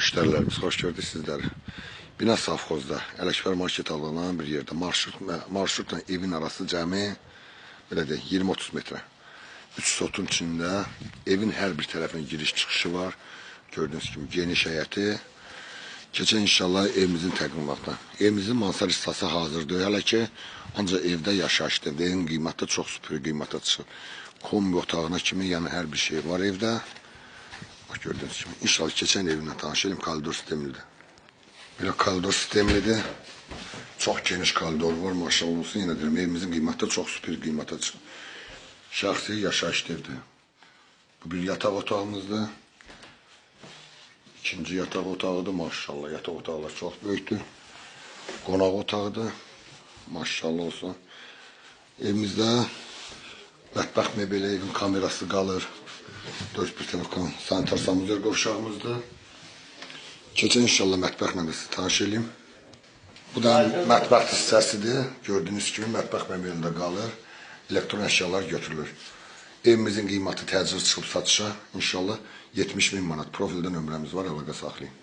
Müştərilərimiz, xoş gördük sizləri. Bina Safxozda, Ələkbər market alınan bir yerdə marşrutla evin arası cəmi belə deyək 20-30 metrə. 3 sotun içində evin hər bir tərəfinin giriş çıxışı var. Gördüyünüz kimi geniş həyəti. Keçən inşallah evimizin təqdimatına. Evimizin mansar hissəsi hazırdır. Hələ ki, ancaq evdə yaşayışdır. Evin qiyməti çox süper qiymətə çıxır. Kombi otağına kimi, yəni hər bir şey var evdə. Bak gördüğünüz gibi. İnşallah keçən evindən tanışayım. Koridor sistemlidir. Belə koridor sistemlidir. Çox geniş koridor var. Maşallah olsun. Yenə deyirəm, evimizin qiyməti çox süper qiymətə çıxır. Şəxsi yaşayış evdir. Bu bir yataq otağımızdır. İkinci yataq otağıdır. Maşallah yataq otaqlar çox böyükdür. Qonaq otağıdır. Maşallah olsun. Evimizdə mətbəx mebeli, evin kamerası qalır. 4-1 telefon sanitar samuzer qovşağımızdır. Keçən inşallah mətbəxlə də sizi tanış edeyim. Bu da mətbəx hissəsidir. Gördüyünüz kimi mətbəx mebelində qalır. Elektron əşyalar götürülür. Evimizin qiyməti təcil çıxıb satışa. İnşallah 70.000 manat. Profildə nömrəmiz var, əlaqə saxlayın.